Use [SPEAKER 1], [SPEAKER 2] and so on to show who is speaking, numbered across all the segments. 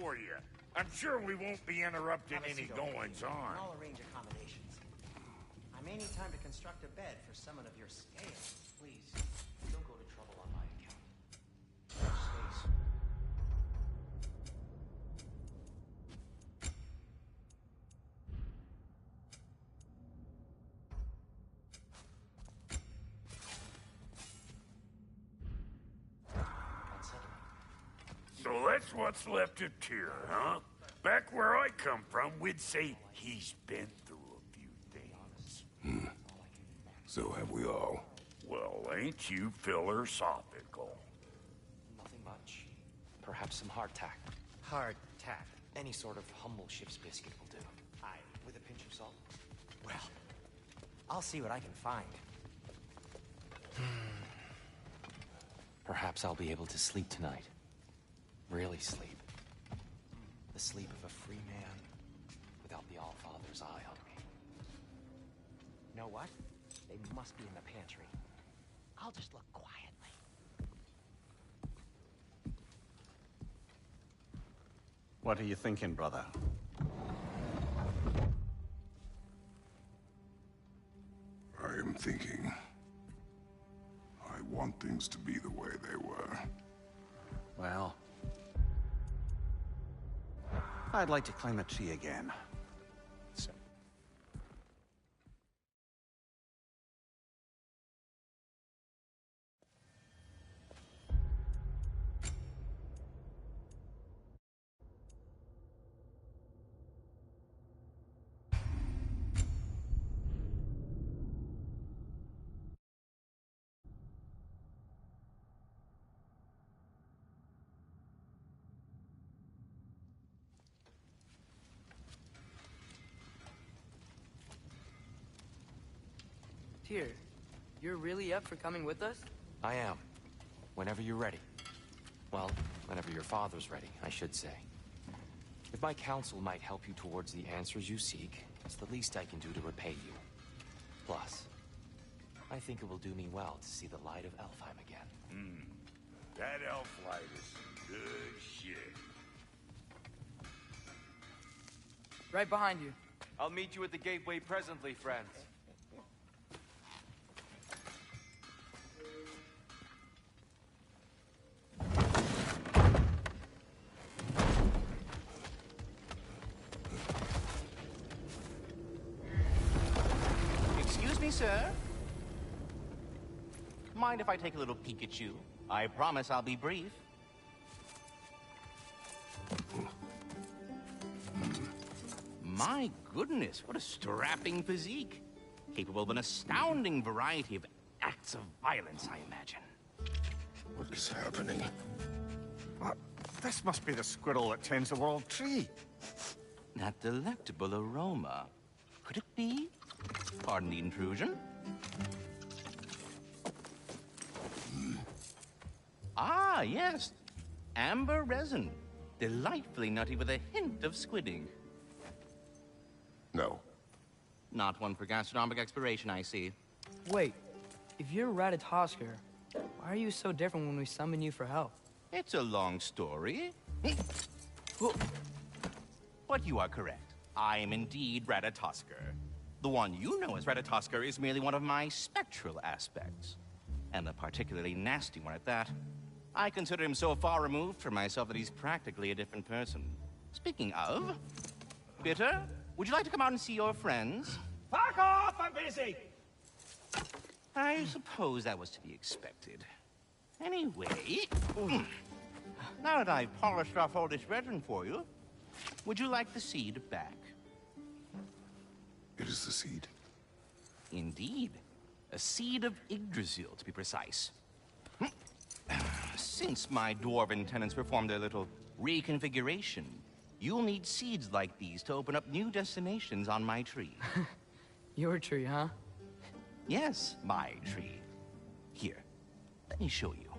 [SPEAKER 1] for you. I'm sure we won't be interrupting any goings-on.
[SPEAKER 2] I'll arrange accommodations. I may need time to construct a bed for someone of your scale.
[SPEAKER 3] Please, don't go to trouble on my account. Space.
[SPEAKER 1] So that's what's left of Tyr, huh? Back where I come from, we'd say he's been through a few things.
[SPEAKER 4] So have we all.
[SPEAKER 1] Well, ain't you philosophical?
[SPEAKER 3] Nothing much. Perhaps some hardtack.
[SPEAKER 2] Hardtack.
[SPEAKER 3] Any sort of humble ship's biscuit will do. Aye, with a pinch of salt.
[SPEAKER 2] Well, I'll see what I can find.
[SPEAKER 3] Perhaps I'll be able to sleep tonight. Really sleep. The sleep of a free man without the Allfather's eye on me.
[SPEAKER 2] You know what? They must be in the pantry. I'll just look quietly.
[SPEAKER 5] What are you thinking, brother?
[SPEAKER 4] I am thinking. I want things to be the way they were.
[SPEAKER 5] Well, I'd like to climb a tree again.
[SPEAKER 6] Tyr, you're really up for coming with us?
[SPEAKER 3] I am. Whenever you're ready. Well, whenever your father's ready, I should say. If my counsel might help you towards the answers you seek, it's the least I can do to repay you. Plus, I think it will do me well to see the light of Elfheim again.
[SPEAKER 1] That elf light is some good shit.
[SPEAKER 6] Right behind you.
[SPEAKER 7] I'll meet you at the gateway presently, friends.
[SPEAKER 8] Excuse me, sir. Mind if I take a little peek at you? I promise I'll be brief. My goodness, what a strapping physique. Capable of an astounding variety of acts of violence, I imagine.
[SPEAKER 4] What is happening?
[SPEAKER 5] What? This must be the squirrel that tends the world tree.
[SPEAKER 8] That delectable aroma. Could it be? Pardon the intrusion. Ah, yes. Amber resin. Delightfully nutty with a hint of squidding.
[SPEAKER 4] No.
[SPEAKER 8] Not one for gastronomic exploration, I see.
[SPEAKER 6] Wait, if you're Ratatoskr, why are you so different when we summon you for help?
[SPEAKER 8] It's a long story. But you are correct. I am indeed Ratatoskr. The one you know as Ratatoskr is merely one of my spectral aspects. And a particularly nasty one at that. I consider him so far removed from myself that he's practically a different person. Speaking of, Bitter, would you like to come out and see your friends?
[SPEAKER 7] Fuck off! I'm busy!
[SPEAKER 8] I suppose that was to be expected. Anyway, now that I've polished off all this resin for you, would you like the seed back?
[SPEAKER 4] It is the seed.
[SPEAKER 8] Indeed. A seed of Yggdrasil, to be precise. Since my dwarven tenants performed their little reconfiguration, you'll need seeds like these to open up new destinations on my tree.
[SPEAKER 6] Your tree, huh?
[SPEAKER 8] Yes, my tree. Here, let me show you.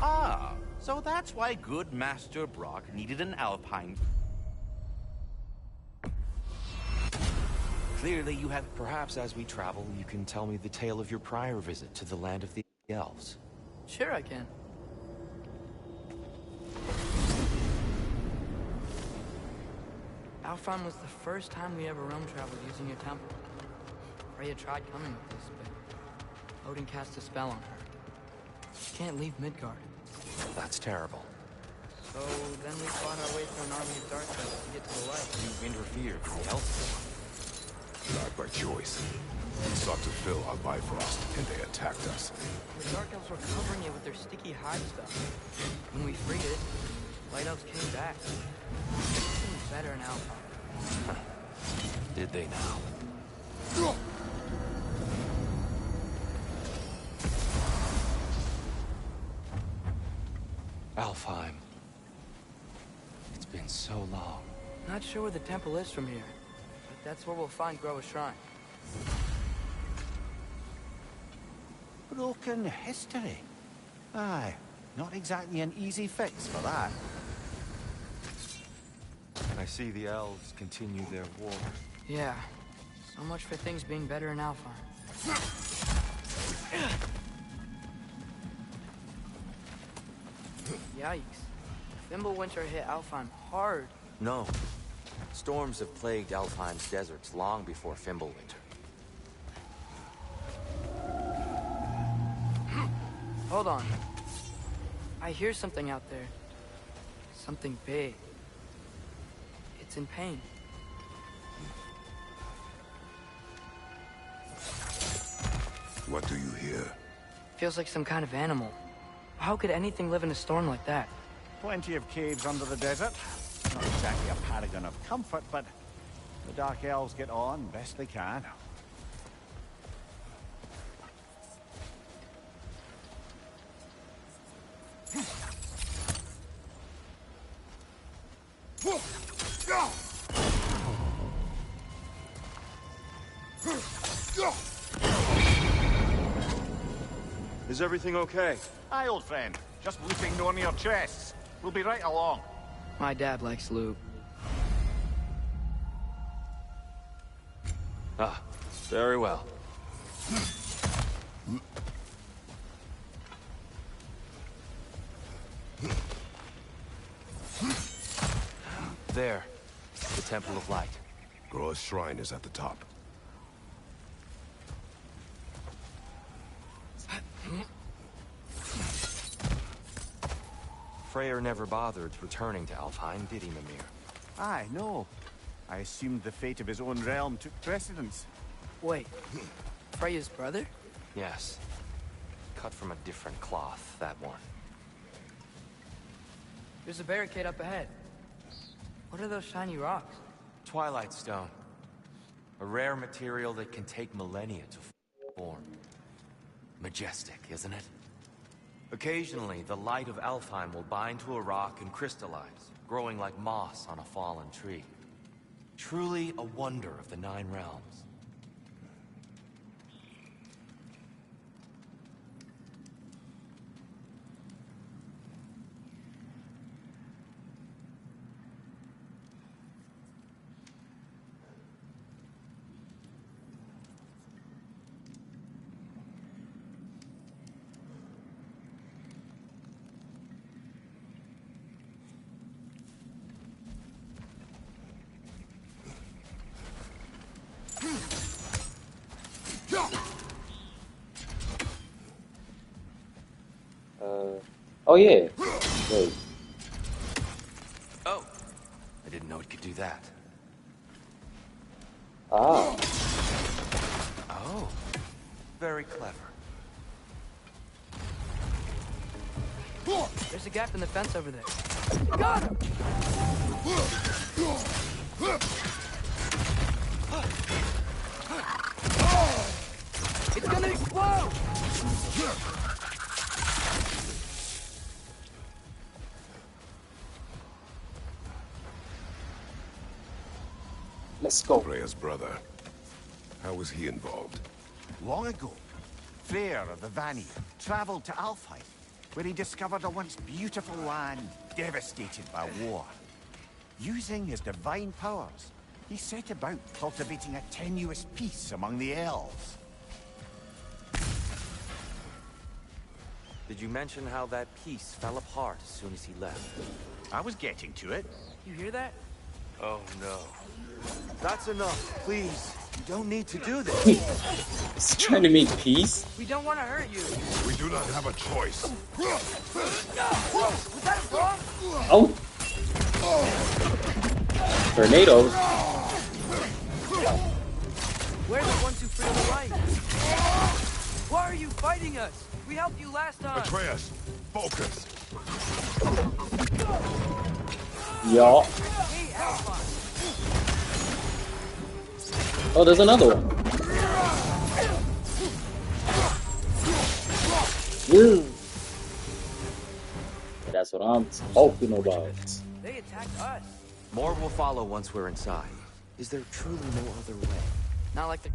[SPEAKER 8] Ah, so So that's why good Master Brock needed an Alpine. Clearly you have...
[SPEAKER 3] Perhaps as we travel, you can tell me the tale of your prior visit to the land of the elves.
[SPEAKER 6] Sure I can. Alfheim was the first time we ever realm traveled using your temple. Freya tried coming with us, but Odin cast a spell on her. She can't leave Midgard.
[SPEAKER 3] That's terrible.
[SPEAKER 6] So then we fought our way through an army of dark elves to get to the light.
[SPEAKER 3] You interfered in the elves.
[SPEAKER 4] Not by choice. We sought to fill our Bifrost, and they attacked us.
[SPEAKER 6] The dark elves were covering it with their sticky hide stuff. When we freed it, light elves came back. It better in Alpha.
[SPEAKER 3] Did they now? Alfheim. It's been so long.
[SPEAKER 6] Not sure where the temple is from here, but that's where we'll find Groa's shrine.
[SPEAKER 5] Broken history. Aye, not exactly an easy fix for that.
[SPEAKER 3] I see the elves continue their war.
[SPEAKER 6] Yeah, so much for things being better in Alfheim. Yikes. Fimbulwinter hit Alfheim hard.
[SPEAKER 3] No. Storms have plagued Alfheim's deserts long before Fimbulwinter.
[SPEAKER 6] Hold on. I hear something out there. Something big. It's in pain.
[SPEAKER 4] What do you hear?
[SPEAKER 6] Feels like some kind of animal. How could anything live in a storm like that?
[SPEAKER 5] Plenty of caves under the desert. Not exactly a paragon of comfort, but the Dark Elves get on best they can.
[SPEAKER 3] Is everything okay?
[SPEAKER 5] Aye, old friend. Just looping on your chests. We'll be right along.
[SPEAKER 6] My dad likes loot.
[SPEAKER 3] Ah, very well. There, the Temple of Light.
[SPEAKER 4] Groa's shrine is at the top.
[SPEAKER 3] Freyr never bothered returning to Alfheim, did he, Mimir?
[SPEAKER 5] Aye, no. I assumed the fate of his own realm took precedence.
[SPEAKER 6] Wait, Freya's brother?
[SPEAKER 3] Yes. Cut from a different cloth, that one.
[SPEAKER 6] There's a barricade up ahead. What are those shiny rocks?
[SPEAKER 3] Twilight Stone. A rare material that can take millennia to form. Majestic, isn't it? Occasionally, the light of Alfheim will bind to a rock and crystallize, growing like moss on a fallen tree. Truly a wonder of the Nine Realms.
[SPEAKER 9] Oh yeah. Wait.
[SPEAKER 3] Oh! I didn't know it could do that.
[SPEAKER 9] Ah.
[SPEAKER 3] Oh. Very clever.
[SPEAKER 6] There's a gap in the fence over there. Got him! It's gonna explode!
[SPEAKER 9] Let's go.
[SPEAKER 4] Freya's brother. How was he involved?
[SPEAKER 5] Long ago, Freyr of the Vanir traveled to Alfheim. where he discovered a once beautiful land devastated by war. Using his divine powers, he set about cultivating a tenuous peace among the elves.
[SPEAKER 3] Did you mention how that piece fell apart as soon as he left?
[SPEAKER 5] I was getting to it.
[SPEAKER 6] You hear that?
[SPEAKER 7] Oh no.
[SPEAKER 3] That's enough, please. You don't need to do this.
[SPEAKER 9] He's trying to make peace.
[SPEAKER 6] We don't want to hurt you.
[SPEAKER 4] We do not have a choice.
[SPEAKER 6] Was that a bomb?
[SPEAKER 9] Oh! Tornadoes.
[SPEAKER 6] We're the ones who freed the light. Why are you fighting us? We helped you last time.
[SPEAKER 4] Atreus, focus.
[SPEAKER 9] Yeah.
[SPEAKER 6] Hey, Alpha.
[SPEAKER 9] Oh, there's another one. Yeah. That's what I'm talking about.
[SPEAKER 6] They attacked us.
[SPEAKER 3] More will follow once we're inside. Is there truly no other way?
[SPEAKER 6] Not like the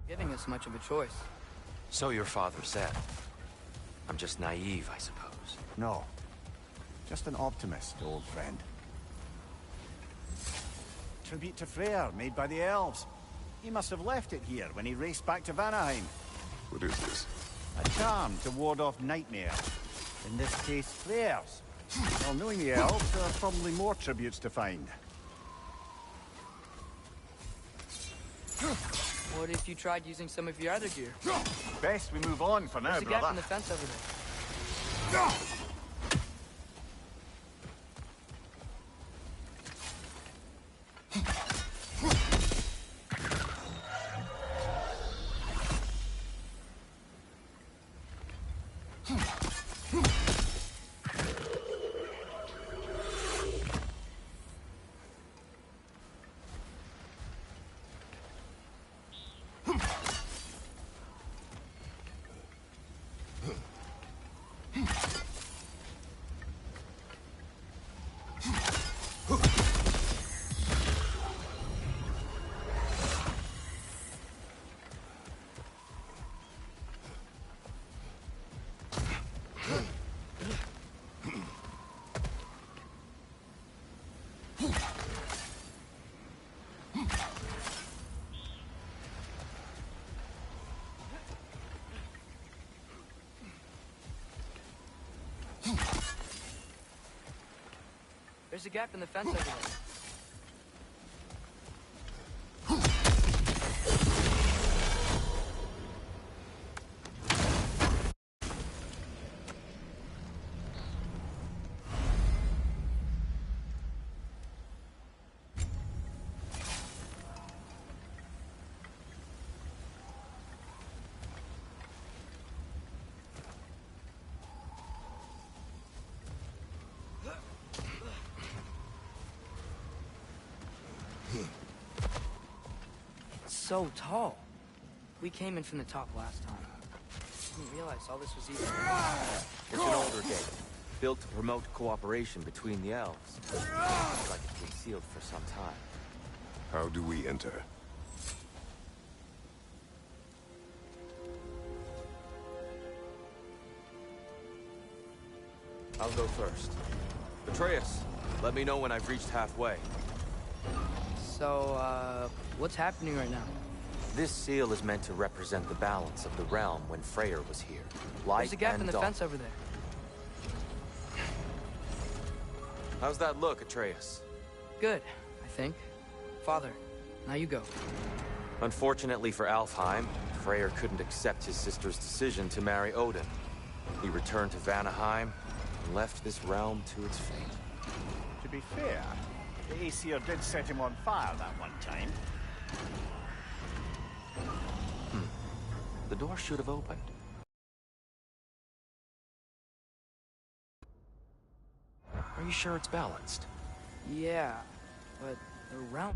[SPEAKER 6] giving us much of a choice.
[SPEAKER 3] So your father said. I'm just naive, I suppose.
[SPEAKER 5] No. Just an optimist, old friend. Tribute to Freyr, made by the elves. He must have left it here when he raced back to Vanaheim.
[SPEAKER 4] What is this?
[SPEAKER 5] A charm to ward off nightmares. In this case, Freyr's. Well, knowing the elves, there are probably more tributes to find.
[SPEAKER 6] What if you tried using some of your other gear?
[SPEAKER 5] Best we move on for now,
[SPEAKER 6] There's a gap
[SPEAKER 5] brother.
[SPEAKER 6] in the fence over there. There's a gap in the fence over there. So tall. We came in from the top last time. Didn't realize all this was even.
[SPEAKER 3] It's an older gate, built to promote cooperation between the elves. Looks like it's been sealed for some time.
[SPEAKER 4] How do we enter?
[SPEAKER 3] I'll go first. Atreus, let me know when I've reached halfway.
[SPEAKER 6] So, what's happening right now?
[SPEAKER 3] This seal is meant to represent the balance of the realm when Freyr was here. Light
[SPEAKER 6] There's a gap
[SPEAKER 3] and
[SPEAKER 6] in the
[SPEAKER 3] dark.
[SPEAKER 6] fence over there.
[SPEAKER 3] How's that look, Atreus?
[SPEAKER 6] Good, I think. Father, now you go.
[SPEAKER 3] Unfortunately for Alfheim, Freyr couldn't accept his sister's decision to marry Odin. He returned to Vanaheim and left this realm to its fate.
[SPEAKER 5] To be fair, the Aesir did set him on fire that one time.
[SPEAKER 3] The door should have opened. Are you sure it's balanced?
[SPEAKER 6] Yeah, but the realm...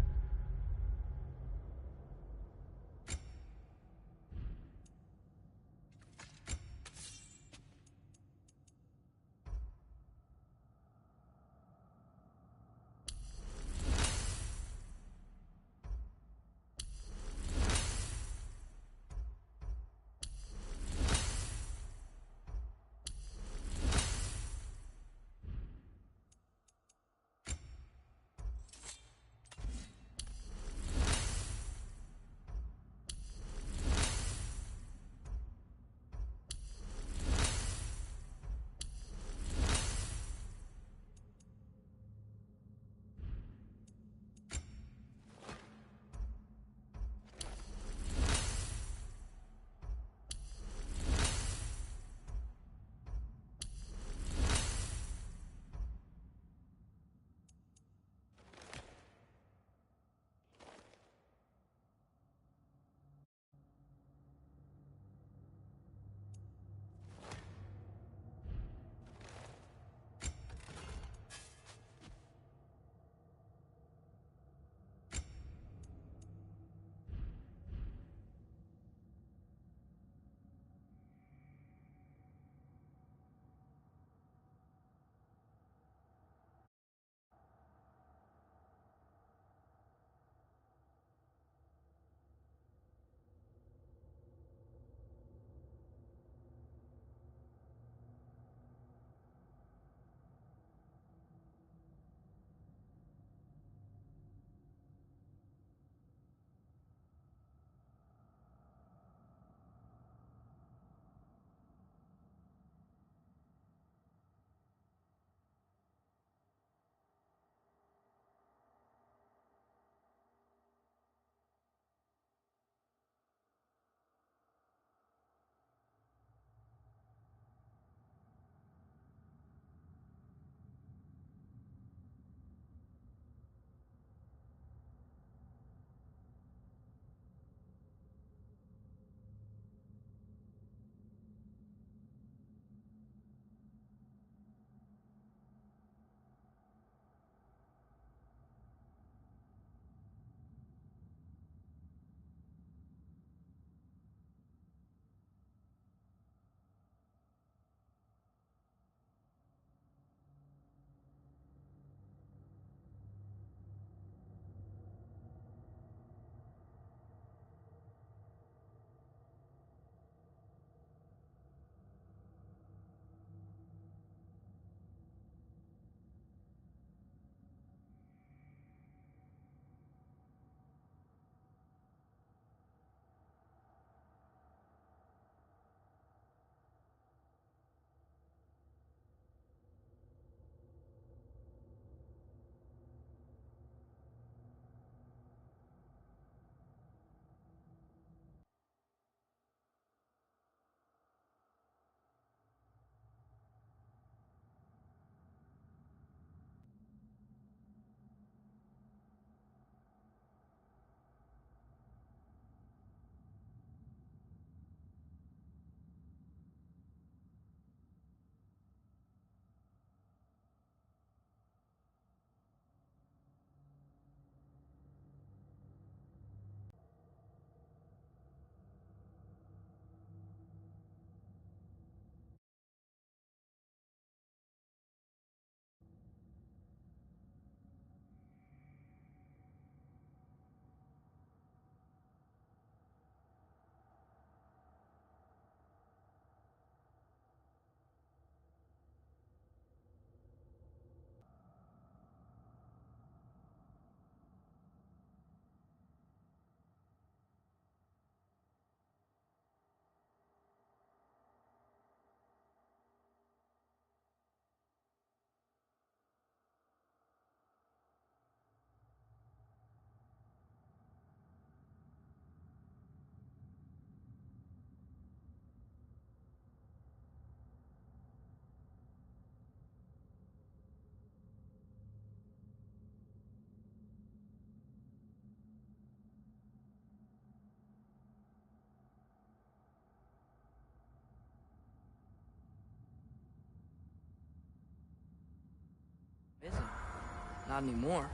[SPEAKER 6] Not anymore.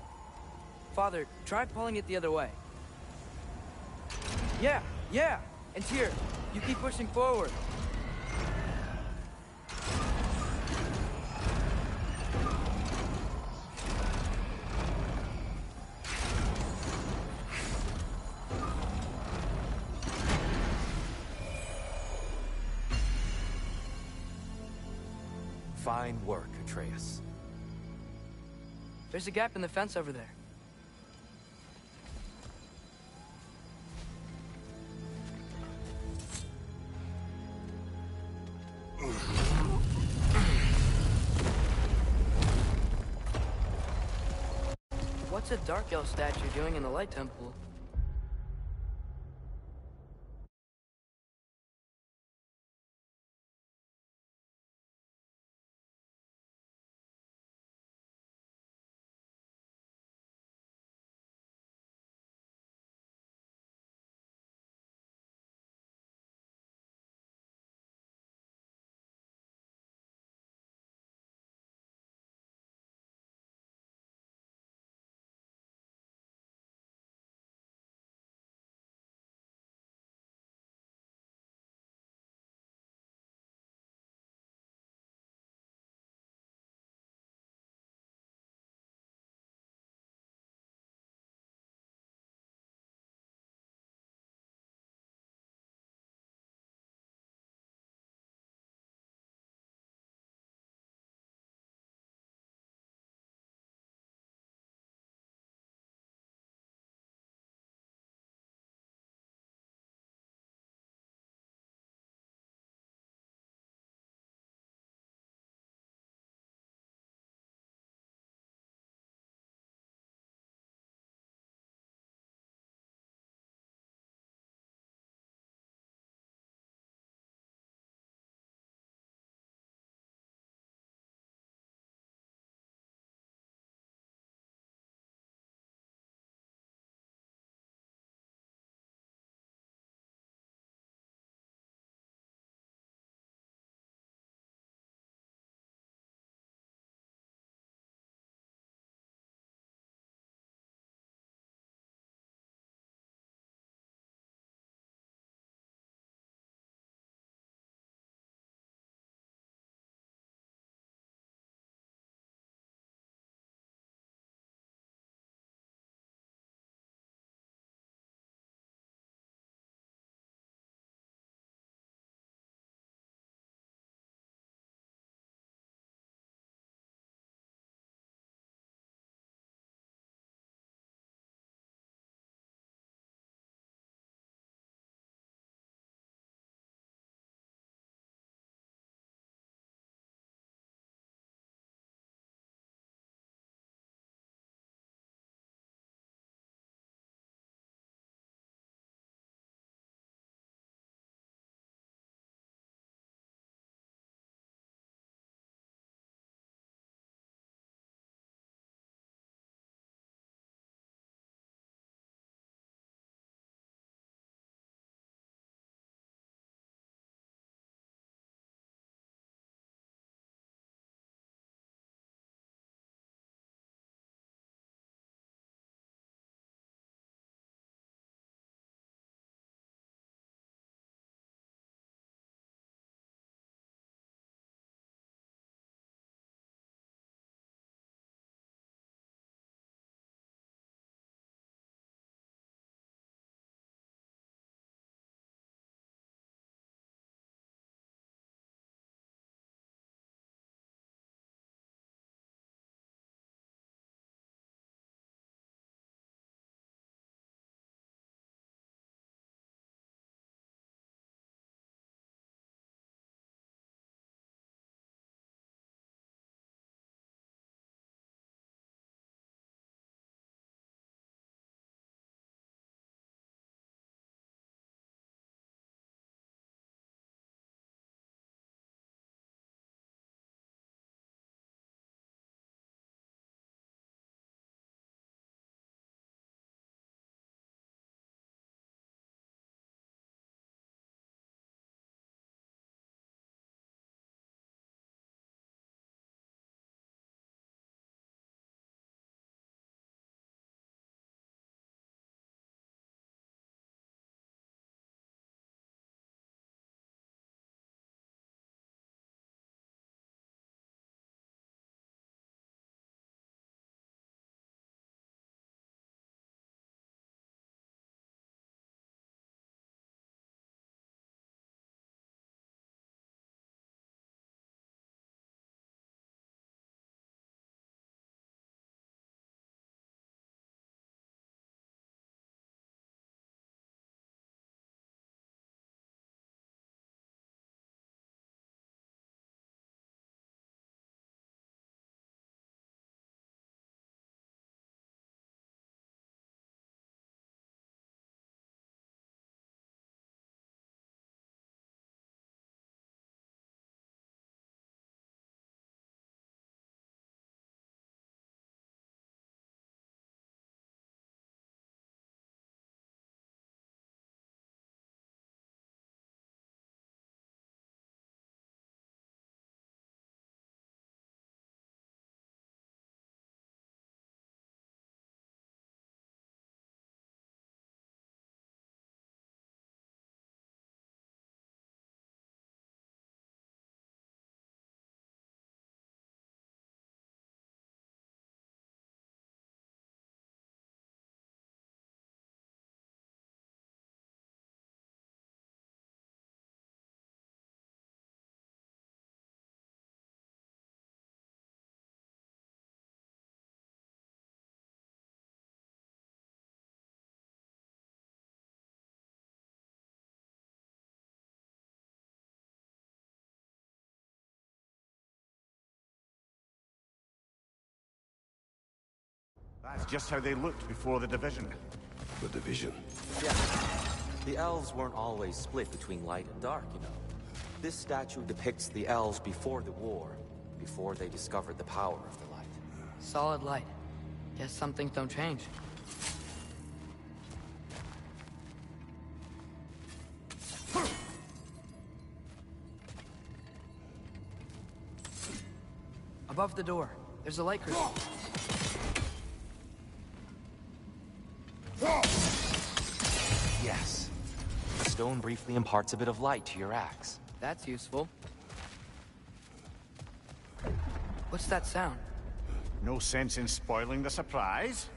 [SPEAKER 6] Father, try pulling it the other way. Yeah! And here, you keep pushing forward.
[SPEAKER 3] Fine work, Atreus.
[SPEAKER 6] There's a gap in the fence over there. What's a Dark Elf statue doing in the Light Temple?
[SPEAKER 5] That's just how they looked before the division.
[SPEAKER 4] The division.
[SPEAKER 3] Yeah. The elves weren't always split between light and dark, you know. This statue depicts the elves before the war, before they discovered the power of the light.
[SPEAKER 6] Solid light. Guess some things don't change. Above the door, there's a light crystal.
[SPEAKER 3] Yes. The stone briefly imparts a bit of light to your axe.
[SPEAKER 6] That's useful. What's that sound?
[SPEAKER 5] No sense in spoiling the surprise.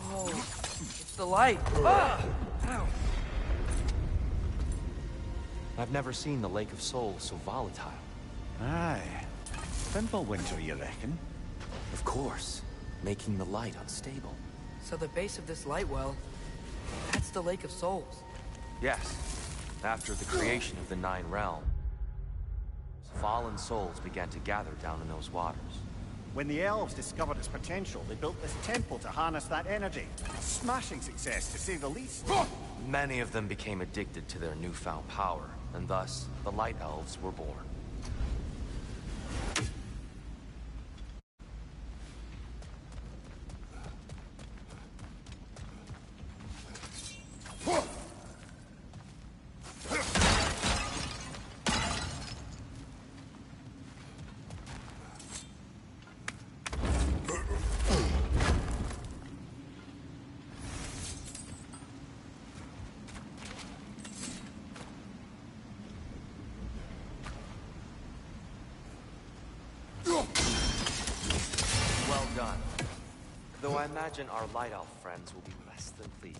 [SPEAKER 6] Whoa, it's the light. Ah! Ow.
[SPEAKER 3] I've never seen the Lake of Souls so volatile.
[SPEAKER 5] Aye. Winter, you reckon?
[SPEAKER 3] Of course, making the light unstable.
[SPEAKER 6] So the base of this light well, that's the Lake of Souls.
[SPEAKER 3] Yes. After the creation of the Nine Realms, fallen souls began to gather down in those waters.
[SPEAKER 5] When the elves discovered its potential, they built this temple to harness that energy. A smashing success, to say the least.
[SPEAKER 3] Many of them became addicted to their newfound power, and thus, the Light Elves were born. Well done. Though I imagine our Light Elf friends will be less than pleased.